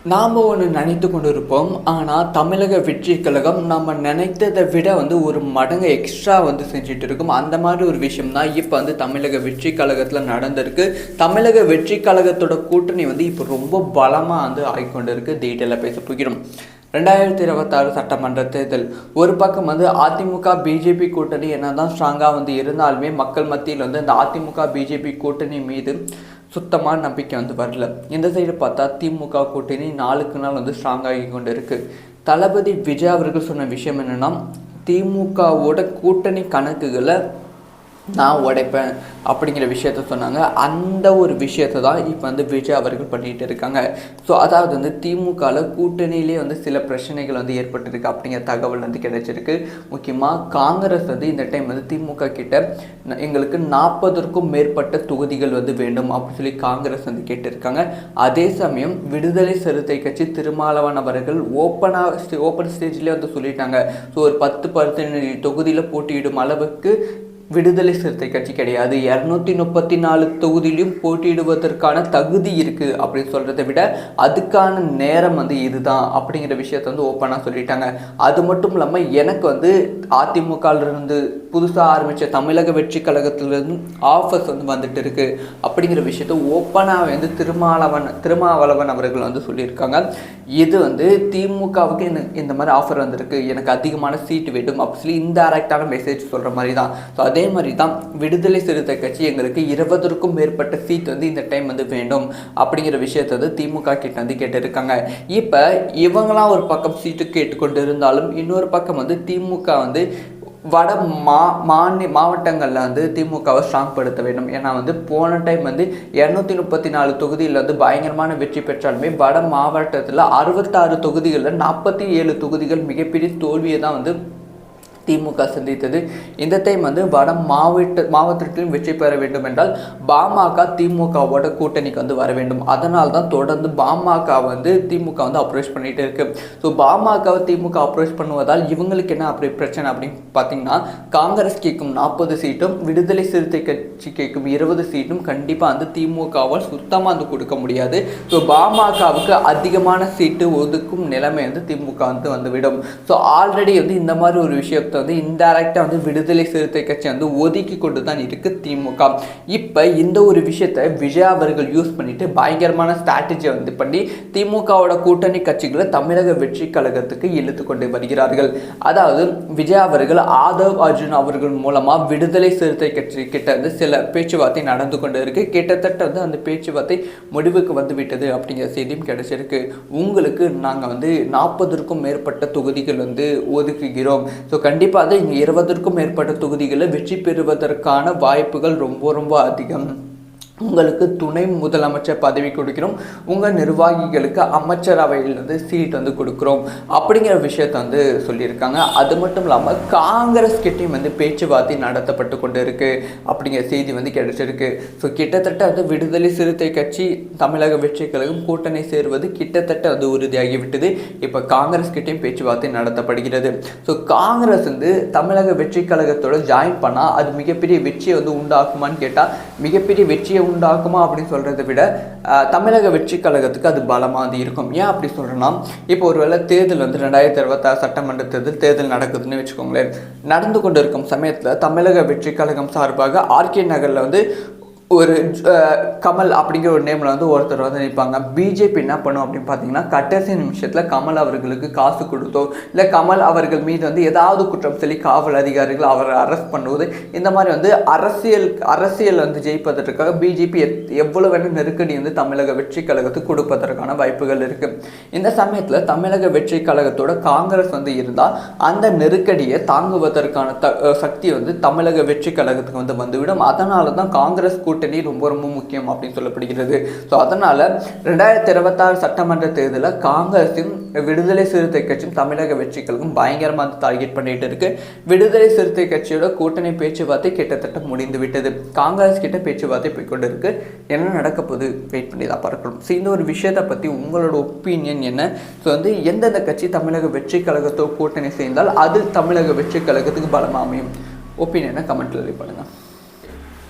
நாம் ஒன்று நினைத்து கொண்டு இருப்போம். ஆனால் தமிழக வெற்றி கழகம் நம்ம நினைத்ததை விட ஒரு மடங்கு எக்ஸ்ட்ரா செஞ்சுட்டு இருக்கும். அந்த மாதிரி ஒரு விஷயம் தான் இப்போ தமிழக வெற்றி கழகத்தில் நடந்திருக்கு. தமிழக வெற்றி கழகத்தோட கூட்டணி இப்போ ரொம்ப பலமாக ஆகிக்கொண்டு இருக்கு. டீட்டெயிலாக பேச போகிறோம். 2026 சட்டமன்ற தேர்தல் ஒரு பக்கம் அதிமுக பிஜேபி கூட்டணி என்னதான் ஸ்ட்ராங்காக இருந்தாலுமே மக்கள் மத்தியில் இந்த அதிமுக பிஜேபி கூட்டணி மீது சுத்தமான நம்பிக்கை வரல. இந்த சைடு பார்த்தா திமுக கூட்டணி நாளுக்கு நாள் ஸ்ட்ராங்காகி கொண்டு இருக்கு. தளபதி விஜய் அவர்கள் சொன்ன விஷயம் என்னன்னா, திமுகவோட கூட்டணி கணக்குகளை நான் உடைப்பேன் அப்படிங்கிற விஷயத்த சொன்னாங்க. அந்த ஒரு விஷயத்தை தான் இப்போ விஜய் அவர்கள் பண்ணிகிட்டு இருக்காங்க. ஸோ அதாவது திமுகவில் கூட்டணியிலே சில பிரச்சனைகள் ஏற்பட்டிருக்கு அப்படிங்கிற தகவல் கிடைச்சிருக்கு. முக்கியமாக காங்கிரஸ் இந்த டைம் திமுக கிட்ட எங்களுக்கு 40க்கும் மேற்பட்ட தொகுதிகள் வேண்டும் அப்படின்னு சொல்லி காங்கிரஸ் கேட்டிருக்காங்க. அதே சமயம் விடுதலை சிறுத்தை கட்சி திருமாவளவன் அவர்கள் ஓப்பன் ஸ்டேஜ்லேயே சொல்லிட்டாங்க. ஸோ ஒரு 10% தொகுதியில் போட்டியிடும் அளவுக்கு விடுதலை சிறுத்தை கட்சி கிடையாது, 234 தொகுதியிலும் போட்டியிடுவதற்கான தகுதி இருக்குது அப்படின்னு சொல்கிறத விட அதுக்கான நேரம் இதுதான் அப்படிங்கிற விஷயத்த ஓப்பனாக சொல்லிட்டாங்க. அது மட்டும் இல்லாமல் எனக்கு அதிமுகவிலிருந்து புதுசாக ஆரம்பித்த தமிழக வெற்றி கழகத்திலிருந்து ஆஃபர்ஸ் வந்துட்டு இருக்கு அப்படிங்கிற விஷயத்த ஓப்பனாக திருமாவளவன் அவர்கள் சொல்லியிருக்காங்க. இது திமுகவுக்கு இந்த மாதிரி ஆஃபர் வந்திருக்கு, எனக்கு அதிகமான சீட்டு வேண்டும் அப்படின்னு சொல்லி இன்டைரக்டான மெசேஜ் சொல்கிற மாதிரி தான். ஸோ அதே மாதிரி தான் விடுதலை சிறுத்தை கட்சி எங்களுக்கு 20க்கும் மேற்பட்ட சீட் இந்த டைம் வேண்டும் அப்படிங்கிற விஷயத்த திமுக கிட்ட கேட்டிருக்காங்க. இப்போ இவங்களாம் ஒரு பக்கம் சீட்டு கேட்டுக்கொண்டு இருந்தாலும் இன்னொரு பக்கம் திமுக வட மாவட்டங்களில் திமுகவை ஸ்ட்ராங் படுத்த வேண்டும். ஏன்னா போன டைம் 234 தொகுதியில் பயங்கரமான வெற்றி பெற்றாலுமே வட மாவட்டத்தில் 66 தொகுதிகளில் 47 தொகுதிகள் மிகப்பெரிய தோல்வியை தான் திமுக சந்தித்தது. இந்த டைம் வட மாவட்டத்திலும் வெற்றி பெற வேண்டும் என்றால் பாமக திமுகவோட கூட்டணிக்கு வர வேண்டும். அதனால தான் தொடர்ந்து பாமக திமுக அப்ரோச் பண்ணிட்டு இருக்கு. ஸோ பாமகவை திமுக அப்ரோச் பண்ணுவதால் இவங்களுக்கு என்ன அப்படி பிரச்சனை அப்படின்னு பார்த்தீங்கன்னா, காங்கிரஸ் கேட்கும் 40 சீட்டும் விடுதலை சிறுத்தை கட்சி கேட்கும் 20 சீட்டும் கண்டிப்பாக திமுகவால் சுத்தமாக கொடுக்க முடியாது. ஸோ பாமகவுக்கு அதிகமான சீட்டு ஒதுக்கும் நிலைமை திமுக வந்துவிடும். ஸோ ஆல்ரெடி இந்த மாதிரி ஒரு விஷயத்தை இன்டைரக்டா விடுதலை சிறுத்தை கட்சி ஒதுக்கி கொண்டு தான் இருக்கு திமுக. இப்ப இந்த ஒரு விஷயத்தை விஜய் அவர்கள் யூஸ் பண்ணிட்டு பயங்கரமான ஸ்ட்ராட்டஜி பண்ணி திமுகவோட கூட்டணி கட்சிகளை தமிழக வெற்றி கழகத்துக்கு இழுத்து கொண்டு வருகிறார்கள். அதாவது விஜய் அவர்கள் ஆதவ் அர்ஜுன் அவர்கள் மூலமா விடுதலை சிறுத்தை கட்சி கிட்ட சில பேச்சுவார்த்தை நடந்து கொண்டு இருக்கு. கிட்டத்தட்ட அந்த பேச்சுவார்த்தை முடிவுக்கு விட்டது அப்படிங்கிற செய்தியும் கிடைச்சிருக்கு. உங்களுக்கு நாங்க 40க்கும் மேற்பட்ட தொகுதிகள் ஒதுக்குகிறோம். ஸோ கண்டிப்பாக 20க்கும் மேற்பட்ட தொகுதிகளில் வெற்றி பெறுவதற்கான வாய்ப்புகள் ரொம்ப ரொம்ப அதிகம். உங்களுக்கு துணை முதலமைச்சர் பதவி கொடுக்கிறோம், உங்கள் நிர்வாகிகளுக்கு அமைச்சரவையிலிருந்து சீட் கொடுக்குறோம் அப்படிங்கிற விஷயத்தை சொல்லியிருக்காங்க. அது மட்டும் இல்லாமல் காங்கிரஸ் கிட்டையும் பேச்சுவார்த்தை நடத்தப்பட்டு கொண்டு இருக்கு அப்படிங்கிற செய்தி கிடைச்சிருக்கு. ஸோ கிட்டத்தட்ட விடுதலை சிறுத்தை கட்சி தமிழக வெற்றி கழகம் கூட்டணி சேருவது கிட்டத்தட்ட உறுதியாகிவிட்டது. இப்போ காங்கிரஸ் கிட்டையும் பேச்சுவார்த்தை நடத்தப்படுகிறது. ஸோ காங்கிரஸ் தமிழக வெற்றி கழகத்தோட ஜாயின் பண்ணால் அது மிகப்பெரிய வெற்றியை உண்டாக்குமான்னு கேட்டால் மிகப்பெரிய வெற்றியை உண்டாக்குமா அப்படின்னு சொல்றதை விட தமிழக வெற்றி கழகத்துக்கு அது பலமாக இருக்கும். ஏன் அப்படி சொல்றேன்னா, இப்போ ஒருவேளை தேர்தல் 2026 சட்டமன்ற தேர்தல் நடக்குதுன்னு வச்சுக்கோங்களேன். நடந்து கொண்டு இருக்கும் சமயத்தில் தமிழக வெற்றி கழகம் சார்பாக ஆர்கே நகரில் ஒரு கமல் அப்படிங்கிற ஒரு நேமில் ஒருத்தர் நிற்பாங்க. பிஜேபி என்ன பண்ணும் அப்படின்னு பார்த்தீங்கன்னா, கடைசி நிமிஷத்தில் கமல் அவர்களுக்கு காசு கொடுத்தோ இல்லை கமல் அவர்கள் மீது ஏதாவது குற்றம் சொல்லி காவல் அதிகாரிகள் அவரை அரெஸ்ட் பண்ணுவது, இந்த மாதிரி அரசியல் ஜெயிப்பதற்காக பிஜேபி எவ்வளவு வேணும் நெருக்கடி தமிழக வெற்றி கழகத்துக்கு கொடுப்பதற்கான வாய்ப்புகள் இருக்குது. இந்த சமயத்தில் தமிழக வெற்றி கழகத்தோட காங்கிரஸ் இருந்தால் அந்த நெருக்கடியை தாங்குவதற்கான சக்தி தமிழக வெற்றி கழகத்துக்கு வந்துவிடும். அதனால தான் காங்கிரஸ் கூட்டணி ரொம்ப ரொம்ப முக்கியம் அப்படின்னு சொல்லப்படுகிறது. ஸோ அதனால 2026 சட்டமன்ற தேர்தலில் காங்கிரஸும் விடுதலை சிறுத்தை கட்சியும் தமிழக வெற்றி கழகம் பயங்கரமாக டார்கெட் பண்ணிட்டு இருக்கு. விடுதலை சிறுத்தை கட்சியோட கூட்டணி பேச்சுவார்த்தை கிட்டத்தட்ட முடிந்து விட்டது. காங்கிரஸ் கிட்ட பேச்சுவார்த்தை போய்கொண்டு இருக்கு. என்ன நடக்க போது வெயிட் பண்ணி தான் பார்க்கணும். ஸோ இந்த ஒரு விஷயத்தை பற்றி உங்களோட ஒப்பீனியன் என்ன? ஸோ எந்தெந்த கட்சி தமிழக வெற்றி கழகத்தோடு கூட்டணி சேர்ந்தால் அது தமிழக வெற்றி கழகத்துக்கு பலமாக அமையும்? ஒப்பீனியனை கமெண்ட்ல பண்ணுங்க.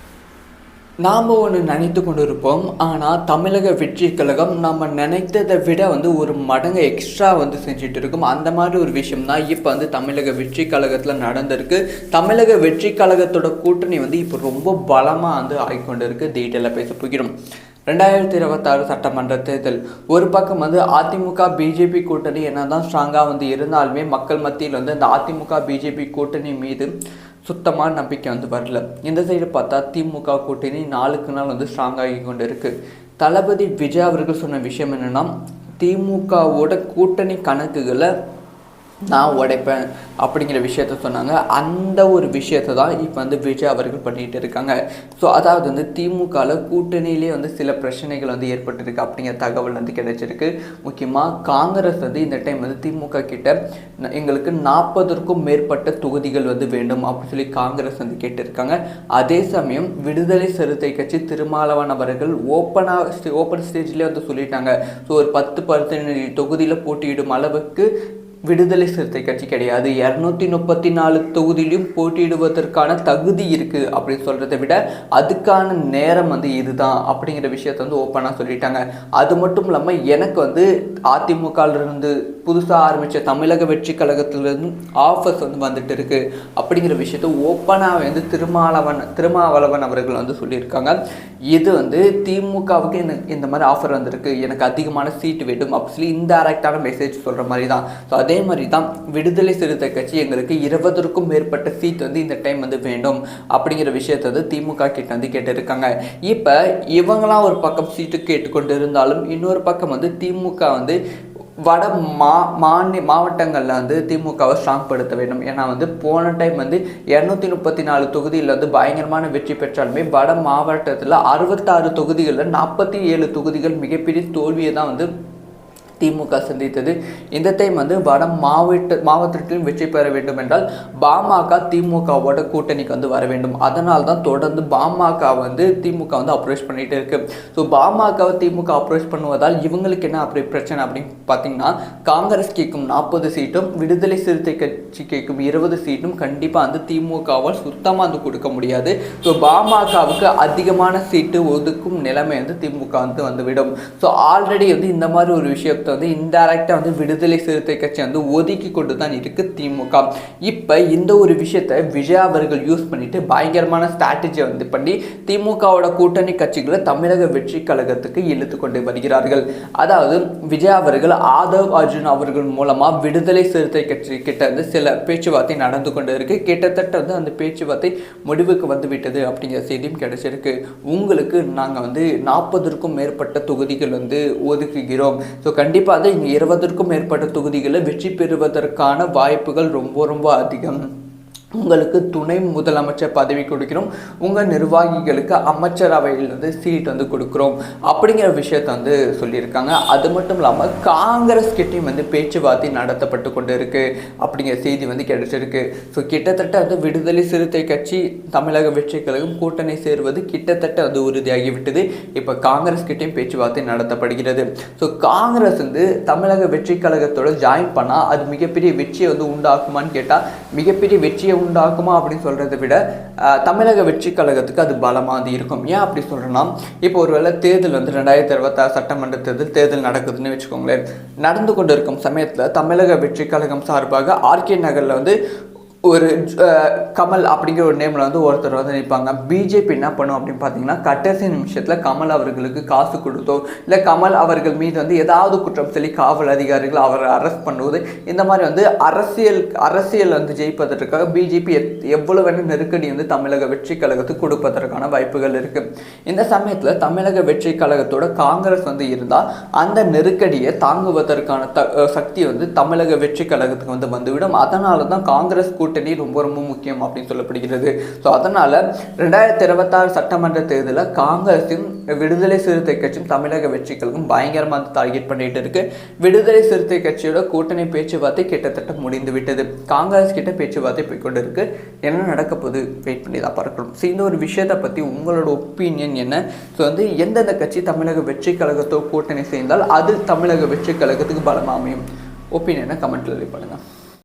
நாம் ஒன்று நினைத்து கொண்டு இருப்போம், ஆனால் தமிழக வெற்றி கழகம் நம்ம நினைத்ததை விட ஒரு மடங்கு எக்ஸ்ட்ரா செஞ்சுட்டு இருக்கும். அந்த மாதிரி ஒரு விஷயம் தான் இப்போ தமிழக வெற்றி கழகத்தில் நடந்திருக்கு. தமிழக வெற்றி கழகத்தோட கூட்டணி இப்போ ரொம்ப பலமாக ஆகிக்கொண்டு இருக்கு. டீட்டெயிலாக பேச போகிறோம். 2026 சட்டமன்ற தேர்தல் ஒரு பக்கம் அதிமுக பிஜேபி கூட்டணி என்னதான் ஸ்ட்ராங்காக இருந்தாலுமே மக்கள் மத்தியில் அந்த அதிமுக பிஜேபி கூட்டணி மீது சுத்தமான நம்பிக்கை வரல. இந்த சைடு பார்த்தா திமுக கூட்டணி நாளுக்கு நாள் ஸ்ட்ராங்காகி கொண்டு இருக்கு. தளபதி விஜய் அவர்கள் சொன்ன விஷயம் என்னன்னா, திமுகவோட கூட்டணி கணக்குகளை நான் உடைப்பேன் அப்படிங்கிற விஷயத்த சொன்னாங்க. அந்த ஒரு விஷயத்தை தான் இப்போ விஜய் அவர்கள் பண்ணிகிட்டு இருக்காங்க. ஸோ அதாவது திமுகவில் கூட்டணியிலே சில பிரச்சனைகள் ஏற்பட்டிருக்கு அப்படிங்கிற தகவல் கிடைச்சிருக்கு. முக்கியமாக காங்கிரஸ் இந்த டைம் திமுக கிட்ட எங்களுக்கு 40க்கும் மேற்பட்ட தொகுதிகள் வேண்டும் அப்படின்னு சொல்லி காங்கிரஸ் கேட்டிருக்காங்க. அதே சமயம் விடுதலை சிறுத்தை கட்சி திருமாவளவன் அவர்கள் ஓப்பன் ஸ்டேஜ்லேயே சொல்லிட்டாங்க. ஸோ ஒரு 10% தொகுதியில் போட்டியிடும் அளவுக்கு விடுதலை சிறுத்தை கட்சி கிடையாது, 234 தொகுதியிலும் போட்டியிடுவதற்கான தகுதி இருக்குது அப்படின்னு சொல்கிறத விட அதுக்கான நேரம் இதுதான் அப்படிங்கிற விஷயத்த ஓப்பனாக சொல்லிட்டாங்க. அது மட்டும் இல்லாமல் எனக்கு அதிமுகவிலிருந்து புதுசாக ஆரம்பித்த தமிழக வெற்றி கழகத்திலிருந்து ஆஃபர்ஸ் வந்துட்டு இருக்கு அப்படிங்கிற விஷயத்த ஓப்பனாக திருமாவளவன் அவர்கள் சொல்லியிருக்காங்க. இது திமுகவுக்கு எனக்கு இந்த மாதிரி ஆஃபர் வந்திருக்கு, எனக்கு அதிகமான சீட்டு வேண்டும் அப்படி சொல்லி இன்டைரக்டான மெசேஜ் சொல்கிற மாதிரி தான். ஸோ அதே மாதிரி தான் விடுதலை சிறுத்தை கட்சி எங்களுக்கு 20க்கும் மேற்பட்ட சீட் இந்த டைம் வேண்டும் அப்படிங்கிற விஷயத்தை திமுக கிட்ட கேட்டிருக்காங்க. இப்போ இவங்களாம் ஒரு பக்கம் சீட்டு கேட்டுக்கொண்டு இருந்தாலும் இன்னொரு பக்கம் திமுக வட மாவட்டங்களில் திமுகவை ஸ்ட்ராங் படுத்த வேண்டும். ஏன்னா போன டைம் 234 தொகுதியில் பயங்கரமான வெற்றி பெற்றாலுமே வட மாவட்டத்தில் 66 தொகுதிகளில் 47 தொகுதிகள் மிகப்பெரிய தோல்வியை தான் திமுக சந்தித்தது. இந்த டைம் வட மாவட்டத்திலும் வெற்றி பெற வேண்டும் என்றால் பாமக திமுகவோட கூட்டணிக்கு வர வேண்டும். அதனால தான் தொடர்ந்து பாமக திமுக அப்ரோச் பண்ணிட்டு இருக்கு. ஸோ பாமகவை திமுக அப்ரோச் பண்ணுவதால் இவங்களுக்கு என்ன அப்படி பிரச்சனை அப்படின்னு பார்த்தீங்கன்னா, காங்கிரஸ் கேட்கும் 40 சீட்டும் விடுதலை சிறுத்தை கட்சி கேட்கும் 20 சீட்டும் கண்டிப்பாக திமுகவால் சுத்தமாக கொடுக்க முடியாது. ஸோ பாமகவுக்கு அதிகமான சீட்டு ஒதுக்கும் நிலைமை திமுக வந்துவிடும். ஸோ ஆல்ரெடி இந்த மாதிரி ஒரு விஷயத்தை இன்டைரக்டா விடுதலை சிறுத்தை கட்சி ஒதுக்கி கொண்டு தான் இருக்கு திமுக. இப்ப இந்த ஒரு விஷயத்தை விஜய் அவர்கள் யூஸ் பண்ணிட்டு பயங்கரமான ஸ்ட்ராட்டஜி பண்ணி திமுகவோட கூட்டணி கட்சிகளை தமிழக வெற்றி கழகத்துக்கு இழுத்து கொண்டு வருகிறார்கள். அதாவது விஜய் அவர்கள் ஆதவ் அர்ஜுன் அவர்கள் மூலமா விடுதலை சிறுத்தை கட்சி கிட்ட சில பேச்சுவார்த்தை நடந்து கொண்டு இருக்கு. கிட்டத்தட்ட அந்த பேச்சுவார்த்தை முடிவுக்கு விட்டது அப்படிங்கிற செய்தியும் கிடைச்சிருக்கு. உங்களுக்கு நாங்க 40க்கும் மேற்பட்ட தொகுதிகள் ஒதுக்குகிறோம். ஸோ கண்டிப்பாக 20க்கும் மேற்பட்ட தொகுதிகளில் வெற்றி பெறுவதற்கான வாய்ப்புகள் ரொம்ப ரொம்ப அதிகம். உங்களுக்கு துணை முதலமைச்சர் பதவி கொடுக்கிறோம், உங்கள் நிர்வாகிகளுக்கு அமைச்சரவையில் சீட் கொடுக்குறோம் அப்படிங்கிற விஷயத்தை சொல்லியிருக்காங்க. அது மட்டும் இல்லாமல் காங்கிரஸ் கிட்டையும் பேச்சுவார்த்தை நடத்தப்பட்டு கொண்டு இருக்கு அப்படிங்கிற செய்தி கிடைச்சிருக்கு. ஸோ கிட்டத்தட்ட விடுதலை சிறுத்தை கட்சி தமிழக வெற்றி கழகம் கூட்டணி சேருவது கிட்டத்தட்ட உறுதியாகிவிட்டது. இப்போ காங்கிரஸ் கிட்டையும் பேச்சுவார்த்தை நடத்தப்படுகிறது. ஸோ காங்கிரஸ் தமிழக வெற்றி கழகத்தோட ஜாயின் பண்ணால் அது மிகப்பெரிய வெற்றியை உண்டாக்குமான்னு கேட்டால் மிகப்பெரிய வெற்றியை உண்டாக்குமா அப்படின்னு சொல்றதை விட தமிழக வெற்றி கழகத்துக்கு அது பலமாக இருக்கும். ஏன் அப்படி சொல்றேன்னா, இப்போ ஒருவேளை தேர்தல் 2026 சட்டமன்ற தேர்தல் நடக்குதுன்னு வச்சுக்கோங்களேன். நடந்து கொண்டு இருக்கும் சமயத்தில் தமிழக வெற்றி கழகம் சார்பாக ஆர்கே நகரில் ஒரு கமல் அப்படிங்கிற ஒரு நேமில் ஒருத்தர் நிற்பாங்க. பிஜேபி என்ன பண்ணும் அப்படின்னு பார்த்தீங்கன்னா, கடைசி நிமிஷத்தில் கமல் அவர்களுக்கு காசு கொடுத்தோ இல்லை கமல் அவர்கள் மீது ஏதாவது குற்றம் சொல்லி காவல் அதிகாரிகள் அவரை அரெஸ்ட் பண்ணுவது, இந்த மாதிரி அரசியல் ஜெயிப்பதற்காக பிஜேபி எவ்வளவு வேணும் நெருக்கடி தமிழக வெற்றி கழகத்துக்கு கொடுப்பதற்கான வாய்ப்புகள் இருக்கு. இந்த சமயத்தில் தமிழக வெற்றி கழகத்தோட காங்கிரஸ் இருந்தால் அந்த நெருக்கடியை தாங்குவதற்கான சக்தி தமிழக வெற்றி கழகத்துக்கு வந்துவிடும். அதனால தான் காங்கிரஸ் கூட்டணி ரொம்ப ரொம்ப முக்கியம் அப்படின்னு சொல்லப்படுகிறது. ஸோ அதனால 2026 சட்டமன்ற தேர்தலில் காங்கிரஸும் விடுதலை சிறுத்தை கட்சியும் தமிழக வெற்றி கழகம் பயங்கரமாக டார்கெட் பண்ணிட்டு இருக்கு. விடுதலை சிறுத்தை கட்சியோட கூட்டணி பேச்சுவார்த்தை கிட்டத்தட்ட முடிந்து விட்டது. காங்கிரஸ் கிட்ட பேச்சுவார்த்தை போய்கொண்டு இருக்கு. என்ன நடக்க போகுது வெயிட் பண்ணி தான் பார்க்கணும். ஸோ இந்த ஒரு விஷயத்தை பற்றி உங்களோட ஒப்பீனியன் என்ன? ஸோ எந்தெந்த கட்சி தமிழக வெற்றி கழகத்தோடு கூட்டணி சேர்ந்தால் அது தமிழக வெற்றி கழகத்துக்கு பலமாக அமையும்? ஒப்பீனியனை கமெண்ட்ல லீவ் பண்ணுங்க.